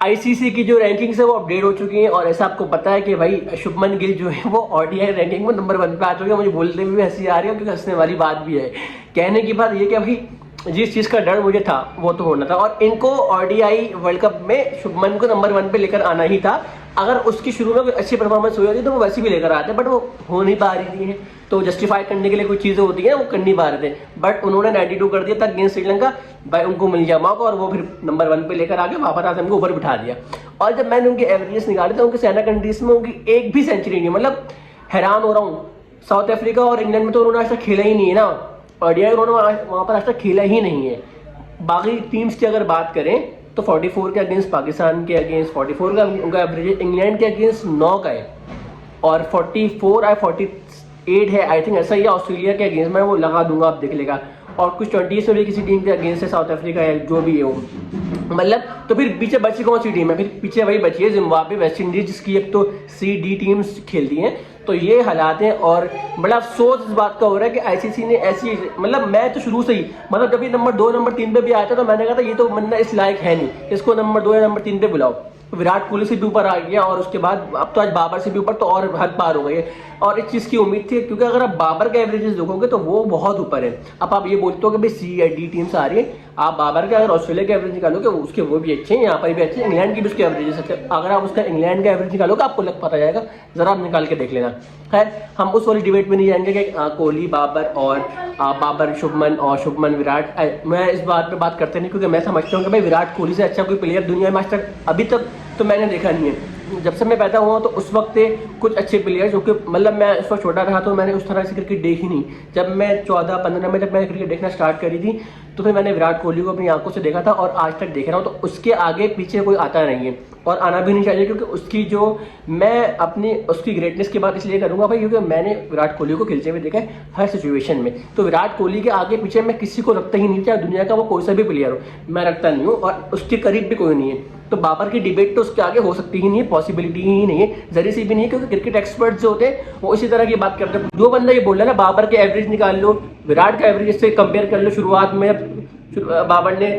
ICC की जो rankings है वो अपडेट हो चुकी हैं और ऐसा आपको पता है कि भाई शुभमन गिल जो है वो ओडीआई रैंकिंग में नंबर 1 पे आ चुके हैं। मुझे बोलने में भी हंसी आ रही है क्योंकि हंसने वाली बात भी है। कहने की बात ये कि भाई जिस चीज़ का डर मुझे था वो तो होना था और इनको ओडीआई वर्ल्ड कप में शुभमन को नंबर 1 पे लेकर आना ही था। अगर उसकी शुरू में कोई अच्छी परफॉर्मेंस हुई होती तो वो वैसे भी लेकर आते, बट वो हो नहीं पा रही थी। तो जस्टिफाई करने के लिए कुछ चीज़ें होती हैं वो कर नहीं पा रहे थे, बट उन्होंने 92 कर दिया था अगेंस्ट श्रीलंका। भाई उनको मिल गया मौका और वो फिर नंबर 1 पे लेकर आके वापस आते हमको ऊपर बिठा दिया। और जब मैंने उनके एवरेजेस निकाले तो उनके सेना कंट्रीज में उनकी एक भी सेंचुरी नहीं, मतलब हैरान हो रहा हूँ। साउथ अफ्रीका और इंग्लैंड में तो उन्होंने आज तक खेला ही नहीं है ना, ओडीआई उन्होंने वहाँ पर आज तक खेला ही नहीं है। बाकी टीम्स की अगर बात करें तो 44 के अगेंस्ट पाकिस्तान के अगेंस्ट 44 का उनका एवरेज, इंग्लैंड के अगेंस्ट 9 का है और 44 या 48 है आई थिंक, ऐसा ही है। ऑस्ट्रेलिया के अगेंस्ट मैं वो लगा दूंगा, आप देख लेगा। और कुछ 20 में भी किसी टीम के अगेंस्ट है, साउथ अफ्रीका है, जो भी है वो, मतलब। तो फिर पीछे बची कौन सी टीम है? फिर पीछे वही बची है जिम्बाब्वे, वेस्ट इंडीज, जिसकी एक तो सी डी टीम्स खेलती हैं। तो ये हालात हैं और बड़ा अफसोस इस बात का हो रहा है कि आईसीसी ने ऐसी, मतलब मैं तो शुरू से ही, मतलब जब ये नंबर 2 नंबर 3 पे भी आया था तो मैंने कहा था ये तो बंदा इस लायक है नहीं, इसको नंबर 2 या नंबर 3 पे बुलाओ। विराट कोहली से भी ऊपर आ गया और उसके बाद अब तो आज बाबर से भी ऊपर, तो और हद पार हो गई है। और इस चीज़ की उम्मीद थी क्योंकि अगर आप बाबर के एवरेजेस देखोगे तो वो बहुत ऊपर है। अब आप ये बोलते हो कि भाई सी या डी टीम्स आ रही है, आप बाबर के अगर ऑस्ट्रेलिया के एवरेज निकालोगे उसके वो भी अच्छे हैं, यहाँ पर भी अच्छे हैं, इंग्लैंड की भी उसके एवरेजेस अच्छे। अगर आप उसका इंग्लैंड का एवरेज निकालोगे आपको लग पता जाएगा, जरा आप निकाल के देख लेना। खैर हम उस वाली डिबेट में नहीं जाएंगे कि कोहली बाबर और बाबर शुभमन और शुभमन विराट। मैं इस बात पे बात करते नहीं क्योंकि मैं समझता हूँ कि भाई विराट कोहली से अच्छा कोई प्लेयर दुनिया में आज तक अभी तक तो मैंने देखा नहीं है। जब से मैं पैदा हुआ तो उस वक्त कुछ अच्छे प्लेयर जो कि, मतलब मैं उस वक्त छोटा रहा तो मैंने उस तरह से क्रिकेट देखी नहीं। जब मैं 14-15 में जब मैंने क्रिकेट देखना स्टार्ट करी थी तो फिर मैंने विराट कोहली को अपनी आंखों से देखा था और आज तक देख रहा हूँ। तो उसके आगे पीछे कोई आता नहीं है और आना भी नहीं चाहिए क्योंकि उसकी जो, मैं अपनी उसकी ग्रेटनेस की बात इसलिए करूँगा भाई क्योंकि मैंने विराट कोहली को खेलते हुए देखा है हर सिचुएशन में। तो विराट कोहली के आगे पीछे मैं किसी को रखता ही नहीं, चाहे दुनिया का वो कोई सा भी प्लेयर हो, मैं रखता नहीं हूँ और उसके करीब भी कोई नहीं है। तो बाबर की डिबेट तो उसके आगे हो सकती ही नहीं है, पॉसिबिलिटी ही नहीं है, जरी सी भी नहीं है, क्योंकि क्रिकेट एक्सपर्ट्स जो होते हैं वो इसी तरह की बात करते हैं। जो बंदा ये बोल रहा है ना बाबर के एवरेज निकाल लो, विराट का एवरेज से कंपेयर कर लो, शुरुआत में बाबर ने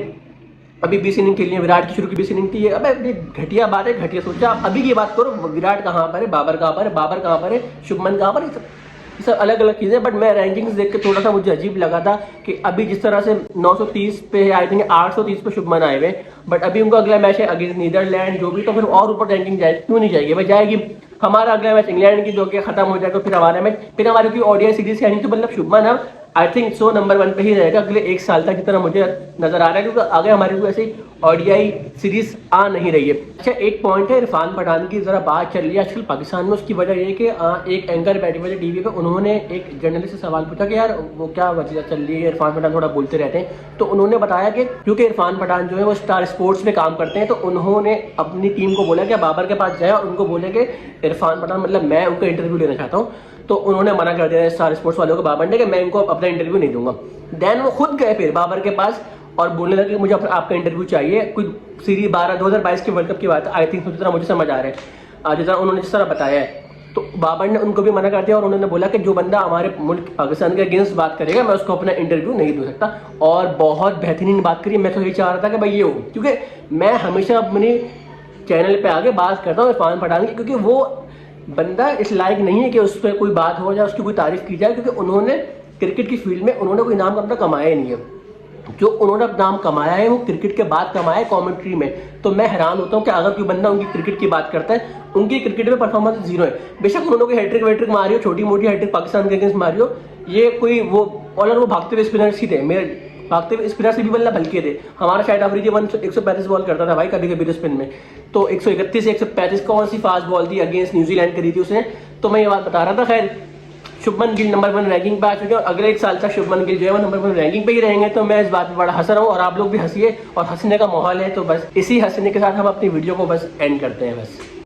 अभी 20 इनिंग खेली है, विराट की शुरू की 20 इनिंग थी, अबे घटिया बात है, घटिया सोचा। आप अभी की बात करो, विराट कहाँ पर है, बाबर कहाँ पर है, बाबर कहाँ पर है, शुभमन कहाँ पर है, ये सब अलग अलग चीज़ें। बट मैं रैंकिंग्स देख के थोड़ा सा मुझे अजीब लगा था कि अभी जिस तरह से 930 पे है, आई थिंक 830 पे शुभमन आए हुए, बट अभी उनका अगला मैच है अगेंस्ट नीदरलैंड जो भी, तो फिर और ऊपर रैंकिंग जाए, क्यों नहीं जाएगी भाई? जाएगी। हमारा अगला मैच इंग्लैंड की जो कि खत्म हो जाएगा, फिर हमारा मैच, फिर हमारी कोई ओडीआई सीरीज है नहीं, तो मतलब शुभमन अब आई थिंक सो नंबर 1 पे ही रहेगा अगले 1 साल तक, जितना मुझे नजर आ रहा है, क्योंकि आगे हमारी कोई ऐसी ओडीआई सीरीज आ नहीं रही है। अच्छा एक पॉइंट है, इरफान पठान की जरा बात चल रही है आजकल पाकिस्तान में। उसकी वजह ये कि एक एंकर बैठे हुए थे टीवी पे, उन्होंने एक जर्नलिस्ट से सवाल पूछा कि यार वो क्या वजह चल रही है, इरफान पठान थोड़ा बोलते रहते हैं। तो उन्होंने बताया कि क्योंकि इरफान पठान जो है वो स्टार स्पोर्ट्स में काम करते हैं, तो उन्होंने अपनी टीम को बोला कि बाबर के पास जाए और उनको बोले कि इरफान पठान, मतलब मैं उनका इंटरव्यू लेना चाहता हूँ। तो उन्होंने मना कर दिया स्टार स्पोर्ट्स वालों को, बाबर ने, कि मैं इनको अपना इंटरव्यू नहीं दूंगा। देन वो खुद गए फिर बाबर के पास और बोलने लगे कि मुझे आपका इंटरव्यू चाहिए। कोई सीरीज 2022 के वर्ल्ड कप की बात है आई थिंक, जितना मुझे समझ आ रहा है, जितना उन्होंने जिस तरह बताया है। तो बाबर ने उनको भी मना कर दिया और उन्होंने बोला कि जो बंदा हमारे मुल्क पाकिस्तान के अगेंस्ट बात करेगा मैं उसको अपना इंटरव्यू नहीं दे सकता। और बहुत बेहतरीन बात करी। मैं तो यही चाह रहा था कि भाई ये हो, क्योंकि मैं हमेशा अपनी चैनल पे आगे बात करता हूँ इरफान पठान की, क्योंकि वो बंदा इस लायक नहीं है कि उस पर कोई बात हो जाए, उसकी कोई तारीफ की जाए, क्योंकि उन्होंने क्रिकेट की फील्ड में उन्होंने कोई नाम अपना कमाया ही नहीं है। जो उन्होंने नाम कमाया है वो क्रिकेट के बाद कमाया है कमेंट्री में। तो मैं हैरान होता हूँ कि अगर कोई बंदा उनकी क्रिकेट की बात करता है, उनकी क्रिकेट में परफॉर्मेंस 0 है। बेशक उन्होंने कोई हैट्रिक वैट्रिक मारी हो, छोटी मोटी हैट्रिक पाकिस्तान के अगेंस्ट मारी हो, ये कोई वो बॉलर, वो भागते हुए स्पिनर्स ही थे, मेरे भागते हुए स्पिनर से भी बल्ला हल्के थे। हमारा शायद अफरीदी 135 बॉल करता था भाई कभी कभी स्पिन में, तो 131 से 135 कौन सी फास्ट बॉल थी अगेंस्ट न्यूजीलैंड करी थी उसने। तो मैं ये बात बता रहा था। खैर शुभमन गिल नंबर 1 रैंकिंग पे आ चुके हैं और अगले 1 साल तक शुभमन गिल जो है वो नंबर 1 रैंकिंग पे ही रहेंगे। तो मैं इस बात पे बड़ा हंस रहा हूँ और आप लोग भी हंसिए, और हंसने का माहौल है, तो बस इसी हंसने के साथ हम अपनी वीडियो को बस एंड करते हैं बस।